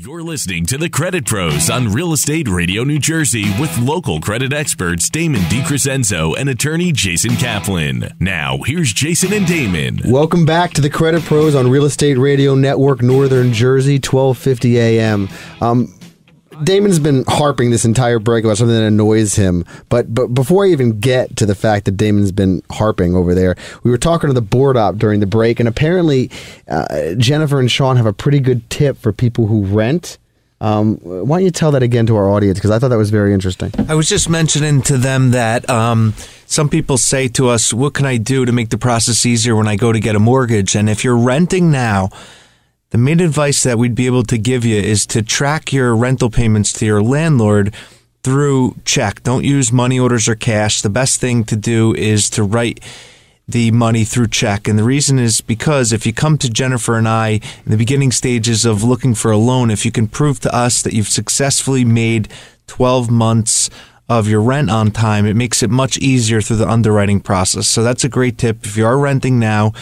You're listening to The Credit Pros on Real Estate Radio New Jersey with local credit experts Damon DiCrescenzo and attorney Jason Kaplan. Now, here's Jason and Damon. Welcome back to The Credit Pros on Real Estate Radio Network, Northern Jersey, 1250 a.m. Damon's been harping this entire break about something that annoys him. But before I even get to the fact that Damon's been harping over there, we were talking to the board op during the break, and apparently Jennifer and Sean have a pretty good tip for people who rent. Why don't you tell that again to our audience, because I thought that was very interesting. I was just mentioning to them that some people say to us, what can I do to make the process easier when I go to get a mortgage? And if you're renting now, the main advice that we'd be able to give you is to track your rental payments to your landlord through check. Don't use money orders or cash. The best thing to do is to write the money through check. And the reason is because if you come to Jennifer and I in the beginning stages of looking for a loan, if you can prove to us that you've successfully made 12 months of your rent on time, it makes it much easier through the underwriting process. So that's a great tip. If you are renting now,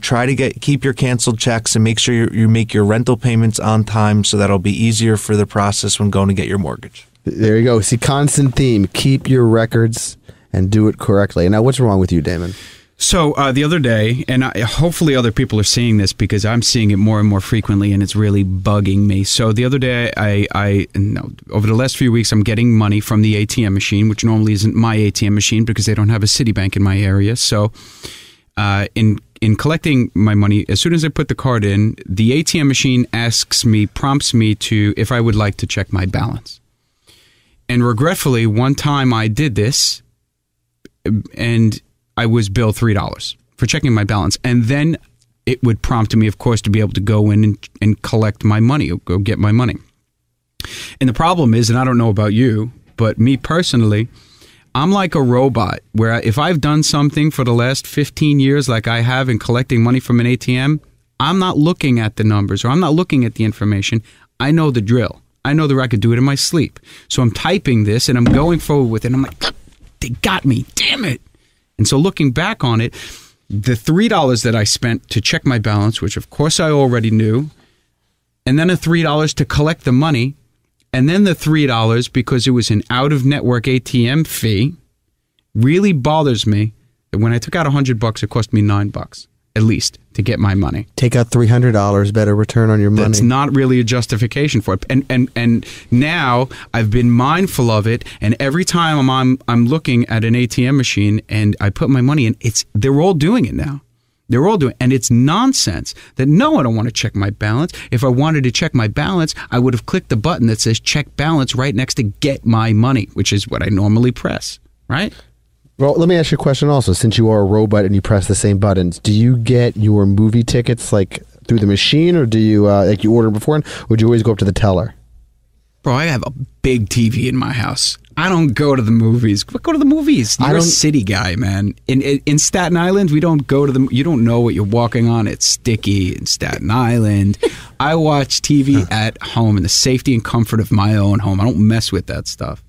try to keep your canceled checks and make sure you make your rental payments on time, so that'll be easier for the process when going to get your mortgage. There you go. See, constant theme. Keep your records and do it correctly. Now, what's wrong with you, Damon? So the other day, and hopefully other people are seeing this because I'm seeing it more and more frequently, and it's really bugging me. So the other day, over the last few weeks, I'm getting money from the ATM machine, which normally isn't my ATM machine because they don't have a Citibank in my area. So in collecting my money, as soon as I put the card in, the ATM machine prompts me to if I would like to check my balance. And regretfully, one time I did this, and I was billed $3 for checking my balance. And then it would prompt me, of course, to be able to go in and collect my money, or go get my money. And the problem is, and I don't know about you, but me personally, I'm like a robot where if I've done something for the last 15 years like I have in collecting money from an ATM, I'm not looking at the numbers or I'm not looking at the information. I know the drill. I know that I could do it in my sleep. So I'm typing this and I'm going forward with it. And I'm like, they got me. Damn it. And so looking back on it, the $3 that I spent to check my balance, which of course I already knew, and then the $3 to collect the money, and then the $3 because it was an out-of-network ATM fee, really bothers me that when I took out $100, it cost me $9 at least to get my money. Take out $300, better return on your money. That's not really a justification for it. And now I've been mindful of it, and every time I'm looking at an ATM machine and I put my money in, they're all doing it now. They're all doing it. And it's nonsense that, no, I don't want to check my balance. If I wanted to check my balance, I would have clicked the button that says check balance right next to get my money, which is what I normally press, right? Well, let me ask you a question also. Since you are a robot and you press the same buttons, do you get your movie tickets like through the machine, or do you like you order beforehand, or do you always go up to the teller? Bro, I have a big TV in my house. I don't go to the movies. Go to the movies. You're a city guy, man. In Staten Island, we don't go to you don't know what you're walking on. It's sticky in Staten Island. I watch TV at home in the safety and comfort of my own home. I don't mess with that stuff.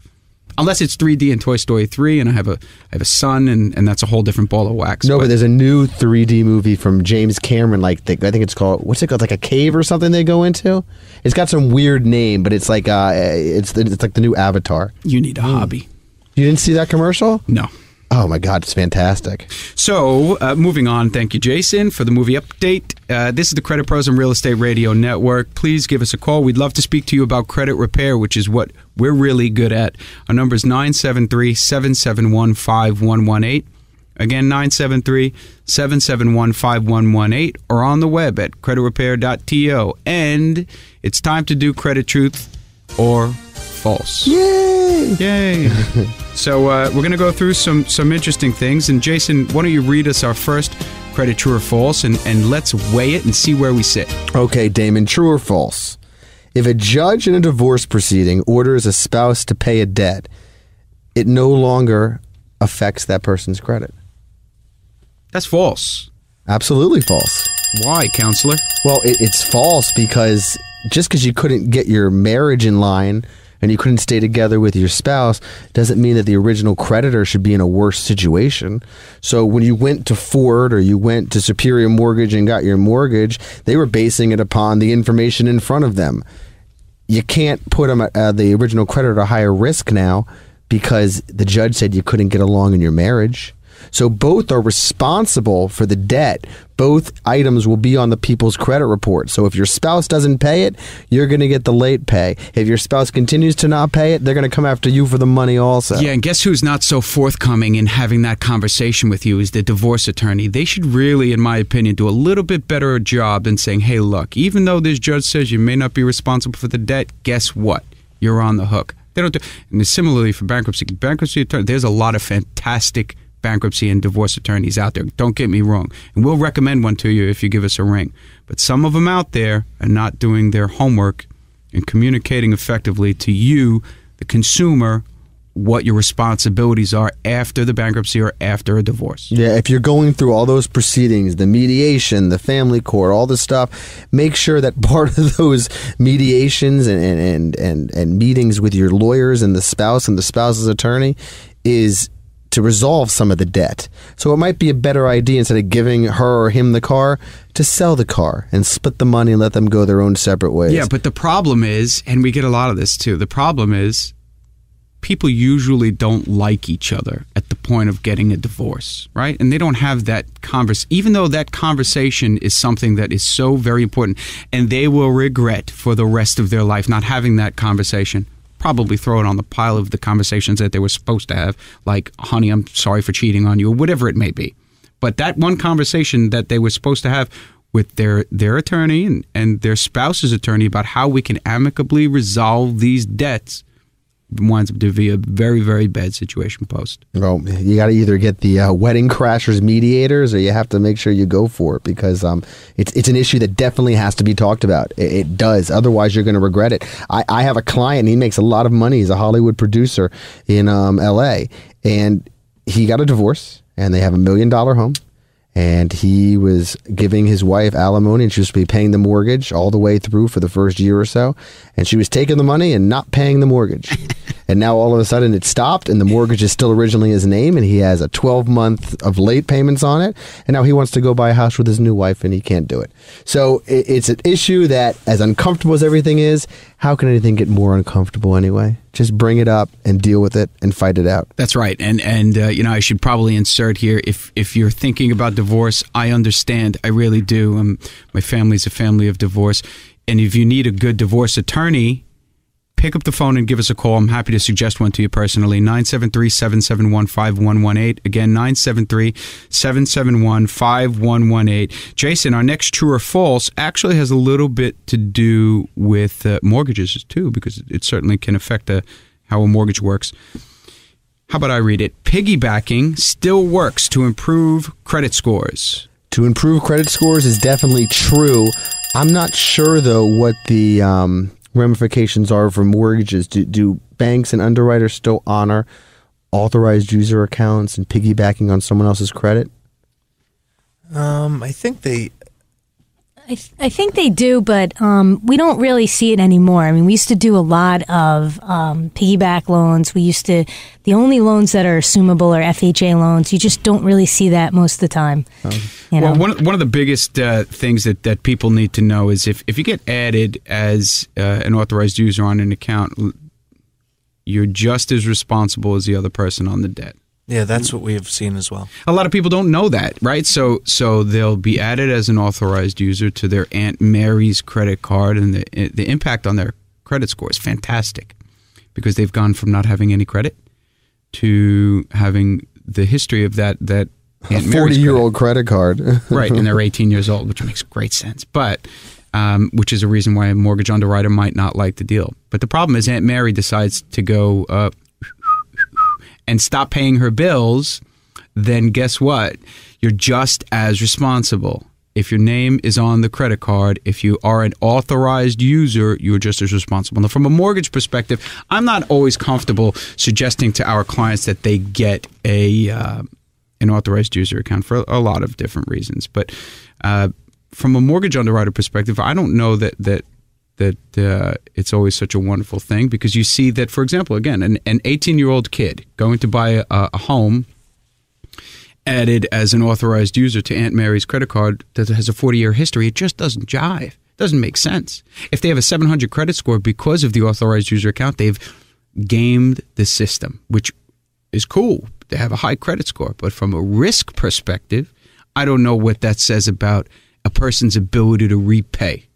Unless it's 3D and Toy Story 3, and I have a son, and that's a whole different ball of wax. No, but there's a new 3D movie from James Cameron. I think it's called, what's it called? Like a cave or something they go into. It's got some weird name, but it's like it's like the new Avatar. You need a hobby. You didn't see that commercial? No. Oh my God, it's fantastic. So, moving on, thank you, Jason, for the movie update. This is the Credit Pros on Real Estate Radio Network. Please give us a call. We'd love to speak to you about credit repair, which is what we're really good at. Our number is 973-771-5118. Again, 973-771-5118, or on the web at creditrepair.to. And it's time to do Credit Truth or False. Yay! Yay! So we're going to go through some interesting things. And Jason, why don't you read us our first Credit True or False, and let's weigh it and see where we sit. Okay, Damon, true or false? If a judge in a divorce proceeding orders a spouse to pay a debt, it no longer affects that person's credit. That's false. Absolutely false. Why, counselor? Well, it's false because just because you couldn't get your marriage in line and you couldn't stay together with your spouse doesn't mean that the original creditor should be in a worse situation. So when you went to Ford or you went to Superior Mortgage and got your mortgage, they were basing it upon the information in front of them. you can't put them at the original creditor at a higher risk now because the judge said you couldn't get along in your marriage. So both are responsible for the debt. Both items will be on the people's credit report. So if your spouse doesn't pay it, you're going to get the late pay. If your spouse continues to not pay it, they're going to come after you for the money also. Yeah, and guess who's not so forthcoming in having that conversation with you is the divorce attorney. They should really, in my opinion, do a little bit better job than saying, hey, look, even though this judge says you may not be responsible for the debt, guess what? You're on the hook. They don't do, and similarly for bankruptcy attorney, there's a lot of fantastic bankruptcy and divorce attorneys out there. Don't get me wrong. And we'll recommend one to you if you give us a ring. But some of them out there are not doing their homework and communicating effectively to you, the consumer, what your responsibilities are after the bankruptcy or after a divorce. Yeah, if you're going through all those proceedings, the mediation, the family court, all this stuff, make sure that part of those mediations and meetings with your lawyers and the spouse's attorney is to resolve some of the debt. So it might be a better idea, instead of giving her or him the car, to sell the car and split the money and let them go their own separate ways. Yeah, but the problem is, and we get a lot of this too, the problem is people usually don't like each other at the point of getting a divorce, right? And they don't have that conversation, even though that conversation is something that is so very important, and they will regret for the rest of their life not having that conversation. Probably throw it on the pile of the conversations that they were supposed to have, like, honey, I'm sorry for cheating on you, or whatever it may be. But that one conversation that they were supposed to have with their attorney and their spouse's attorney about how we can amicably resolve these debts winds up to be a very, very bad situation post. Well, you got to either get the wedding crashers mediators, or you have to make sure you go for it, because it's an issue that definitely has to be talked about. It does. Otherwise, you're going to regret it. I have a client, and he makes a lot of money. He's a Hollywood producer in L.A., and he got a divorce, and they have $1 million home. And he was giving his wife alimony, and she was supposed to be paying the mortgage all the way through for the first year or so. And she was taking the money and not paying the mortgage. And now all of a sudden it stopped, and the mortgage is still originally his name, and he has a 12-month of late payments on it. And now he wants to go buy a house with his new wife, and he can't do it. So it's an issue that, as uncomfortable as everything is, how can anything get more uncomfortable anyway? Just bring it up and deal with it and fight it out. That's right. And I should probably insert here, if you're thinking about divorce, I understand. I really do. My family's a family of divorce. And if you need a good divorce attorney, pick up the phone and give us a call. I'm happy to suggest one to you personally. 973-771-5118. Again, 973-771-5118. Jason, our next true or false actually has a little bit to do with mortgages too, because it certainly can affect how a mortgage works. How about I read it? Piggybacking still works to improve credit scores. To improve credit scores is definitely true. I'm not sure, though, what the ramifications are for mortgages. Do banks and underwriters still honor authorized user accounts and piggybacking on someone else's credit? I think they... I think they do, but we don't really see it anymore. I mean, we used to do a lot of piggyback loans. The only loans that are assumable are FHA loans. You just don't really see that most of the time. Well, one of the biggest things that people need to know is if you get added as an authorized user on an account, you're just as responsible as the other person on the debt. Yeah, that's what we have seen as well. A lot of people don't know that, right? So they'll be added as an authorized user to their Aunt Mary's credit card, and the impact on their credit score is fantastic because they've gone from not having any credit to having the history of that Aunt Mary's 40-year-old credit card. Right, and they're 18 years old, which makes great sense. But which is a reason why a mortgage underwriter might not like the deal. But the problem is Aunt Mary decides to go and stop paying her bills, then guess what? You're just as responsible. If your name is on the credit card, if you are an authorized user, you're just as responsible. Now, from a mortgage perspective, I'm not always comfortable suggesting to our clients that they get an authorized user account for a lot of different reasons. But from a mortgage underwriter perspective, I don't know that it's always such a wonderful thing, because you see that, for example, again, an 18-year-old kid going to buy a home added as an authorized user to Aunt Mary's credit card that has a 40-year history, it just doesn't jive. Doesn't make sense. If they have a 700 credit score because of the authorized user account, they've gamed the system, which is cool. They have a high credit score. But from a risk perspective, I don't know what that says about a person's ability to repay,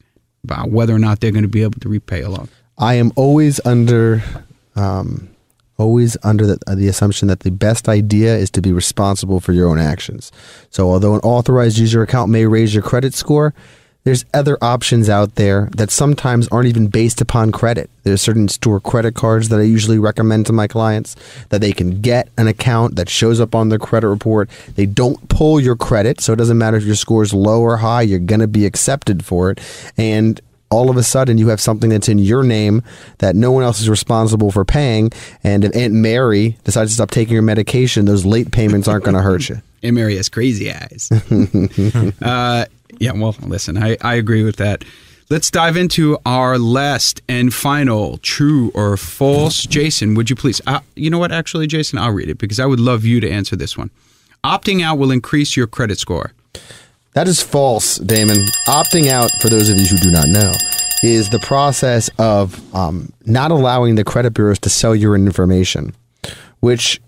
about whether or not they're going to be able to repay a loan. I am always under the assumption that the best idea is to be responsible for your own actions. So although an authorized user account may raise your credit score, there's other options out there that sometimes aren't even based upon credit. There's certain store credit cards that I usually recommend to my clients that they can get an account that shows up on their credit report. They don't pull your credit, so it doesn't matter if your score is low or high, you're going to be accepted for it. And all of a sudden you have something that's in your name that no one else is responsible for paying. And if Aunt Mary decides to stop taking your medication, those late payments aren't going to hurt you. Aunt Mary has crazy eyes. Yeah, well, listen, I agree with that. Let's dive into our last and final true or false. Jason, would you please? You know what? Actually, Jason, I'll read it because I would love you to answer this one. Opting out will increase your credit score. That is false, Damon. Opting out, for those of you who do not know, is the process of not allowing the credit bureaus to sell your information, which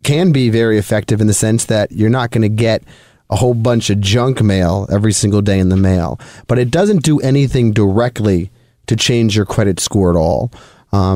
can be very effective in the sense that you're not going to get a whole bunch of junk mail every single day in the mail. But it doesn't do anything directly to change your credit score at all.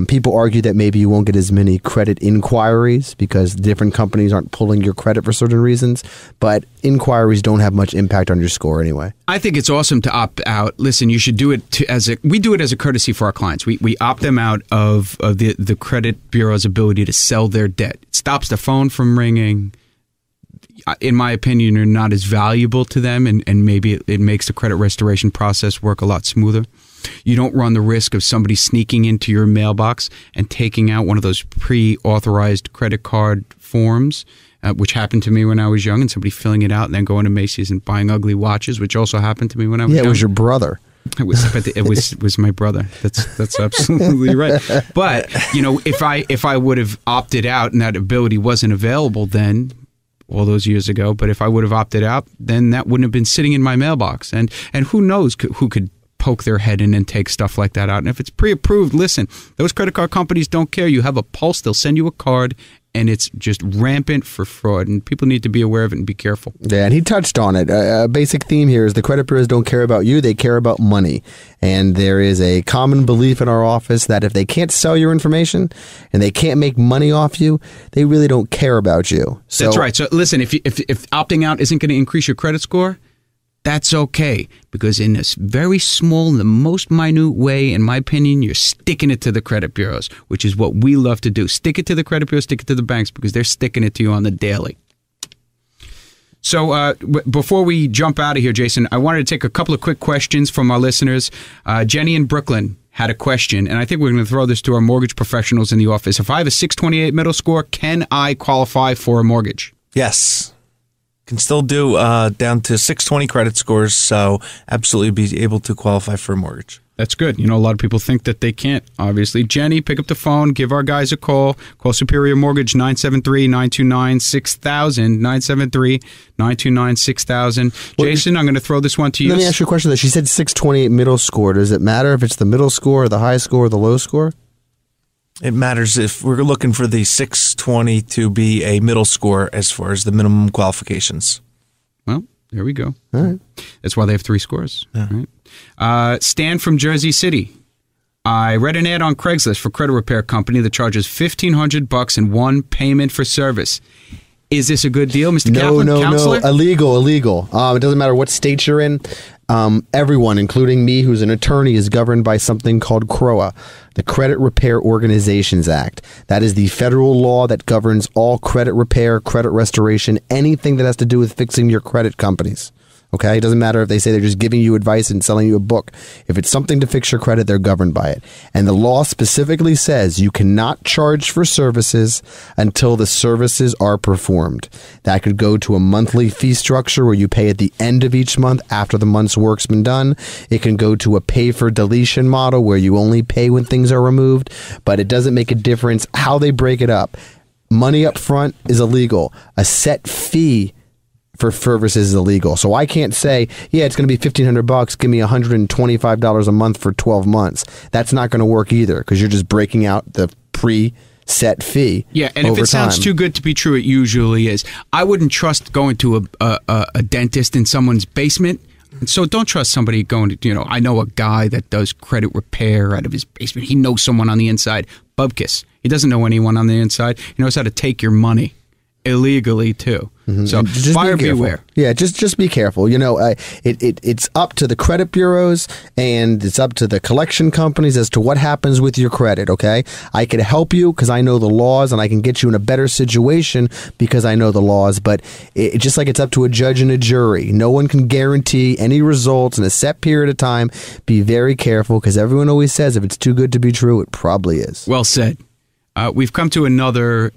People argue that maybe you won't get as many credit inquiries because different companies aren't pulling your credit for certain reasons, but inquiries don't have much impact on your score anyway. I think it's awesome to opt out. Listen, you should do it we do it as a courtesy for our clients. We opt them out of the credit bureau's ability to sell their debt. It stops the phone from ringing. In my opinion, are not as valuable to them, and maybe it makes the credit restoration process work a lot smoother. You don't run the risk of somebody sneaking into your mailbox and taking out one of those pre-authorized credit card forms, which happened to me when I was young, and somebody filling it out and then going to Macy's and buying ugly watches, which also happened to me when I was young. Yeah, it was your brother. It was my brother. That's absolutely right. But if I would have opted out and that ability wasn't available then, all those years ago, but if I would have opted out, then that wouldn't have been sitting in my mailbox. And who knows who could poke their head in and take stuff like that out. And if it's pre-approved, listen, those credit card companies don't care. You have a pulse, they'll send you a card, and it's just rampant for fraud. And people need to be aware of it and be careful. Yeah, and he touched on it. A basic theme here is the credit bureaus don't care about you, they care about money. And there is a common belief in our office that if they can't sell your information and they can't make money off you, they really don't care about you. So, that's right. So listen, if opting out isn't going to increase your credit score, that's okay, because in this very small, the most minute way, in my opinion, you're sticking it to the credit bureaus, which is what we love to do. Stick it to the credit bureaus, stick it to the banks, because they're sticking it to you on the daily. So before we jump out of here, Jason, I wanted to take a couple of quick questions from our listeners. Jenny in Brooklyn had a question, and I think we're going to throw this to our mortgage professionals in the office. If I have a 628 middle score, can I qualify for a mortgage? Yes. Can still do down to 620 credit scores, so absolutely be able to qualify for a mortgage. That's good. A lot of people think that they can't, obviously. Jenny, pick up the phone, give our guys a call. Call Superior Mortgage, 973-929-6000, 973-929-6000. Jason, I'm going to throw this one to you. Let me ask you a question. She said 628 middle score. Does it matter if it's the middle score or the high score or the low score? It matters if we're looking for the 620 to be a middle score as far as the minimum qualifications. Well, there we go. All right. That's why they have 3 scores. Yeah. Right? Stan from Jersey City. I read an ad on Craigslist for a credit repair company that charges $1,500 in one payment for service. Is this a good deal, Mr. Kaplan? Counselor? No. Illegal. It doesn't matter what state you're in. Everyone, including me, who's an attorney, is governed by something called CROA, the Credit Repair Organizations Act. That is the federal law that governs all credit repair, credit restoration, anything that has to do with fixing your credit companies. Okay? It doesn't matter if they say they're just giving you advice and selling you a book. If it's something to fix your credit, they're governed by it. And the law specifically says you cannot charge for services until the services are performed. That could go to a monthly fee structure where you pay at the end of each month after the month's work's been done. It can go to a pay for deletion model where you only pay when things are removed, but it doesn't make a difference how they break it up. Money up front is illegal. A set fee for services is illegal. So I can't say, yeah, it's going to be $1,500. Give me $125 a month for 12 months. That's not going to work either because you're just breaking out the pre-set fee. Yeah, and if it sounds too good to be true, it usually is. I wouldn't trust going to a dentist in someone's basement. So don't trust somebody going to, I know a guy that does credit repair out of his basement. He knows someone on the inside. Bubkiss. He doesn't know anyone on the inside. He knows how to take your money illegally too. Mm-hmm. So just buyer beware. Yeah, just be careful. It's up to the credit bureaus and it's up to the collection companies as to what happens with your credit, okay? I can help you because I know the laws and I can get you in a better situation because I know the laws, but just like it's up to a judge and a jury. No one can guarantee any results in a set period of time. Be very careful because everyone always says if it's too good to be true, it probably is. Well said. We've come to another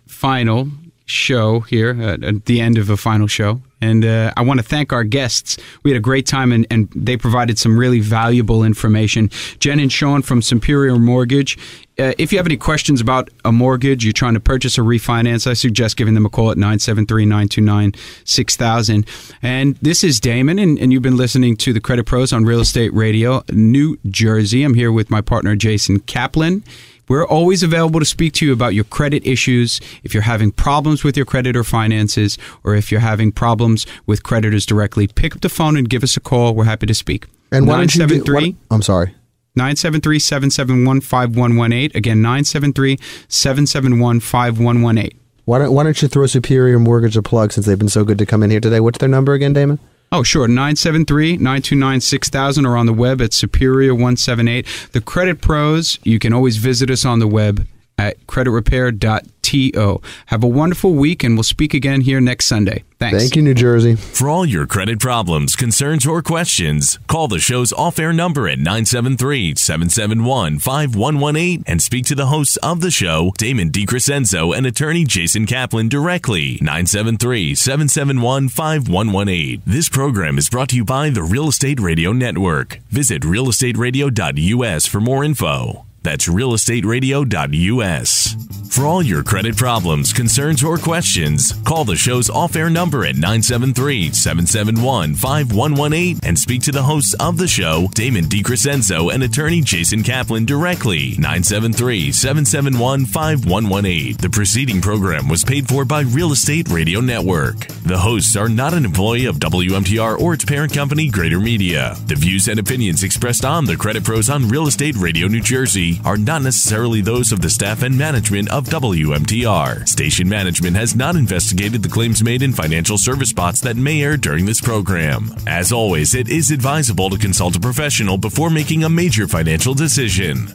final show here at the end of a final show, and I want to thank our guests. We had a great time, and they provided some really valuable information. Jen and Sean from Superior Mortgage. If you have any questions about a mortgage, you're trying to purchase or refinance, I suggest giving them a call at 973-929-6000. And this is Damon, and you've been listening to the Credit Pros on Real Estate Radio, New Jersey. I'm here with my partner, Jason Kaplan. We're always available to speak to you about your credit issues, if you're having problems with your credit or finances, or if you're having problems with creditors directly. Pick up the phone and give us a call. We're happy to speak. And why don't you do, I'm sorry. 973-771-5118. Again, 973-771-5118. Why don't you throw Superior Mortgage a plug since they've been so good to come in here today? What's their number again, Damon? Oh, sure. 973-929-6000 or on the web at Superior178. The Credit Pros, you can always visit us on the web at creditrepair.to. Have a wonderful week, and we'll speak again here next Sunday. Thanks. Thank you, New Jersey. For all your credit problems, concerns, or questions, call the show's off-air number at 973-771-5118 and speak to the hosts of the show, Damon DiCrescenzo and attorney Jason Kaplan, directly. 973-771-5118. This program is brought to you by the Real Estate Radio Network. Visit realestateradio.us for more info. That's realestateradio.us. For all your credit problems, concerns, or questions, call the show's off-air number at 973-771-5118 and speak to the hosts of the show, Damon DiCrescenzo and attorney Jason Kaplan, directly. 973-771-5118. The preceding program was paid for by Real Estate Radio Network. The hosts are not an employee of WMTR or its parent company, Greater Media. The views and opinions expressed on the Credit Pros on Real Estate Radio New Jersey are not necessarily those of the staff and management of WMTR. Station management has not investigated the claims made in financial service spots that may air during this program. As always, it is advisable to consult a professional before making a major financial decision.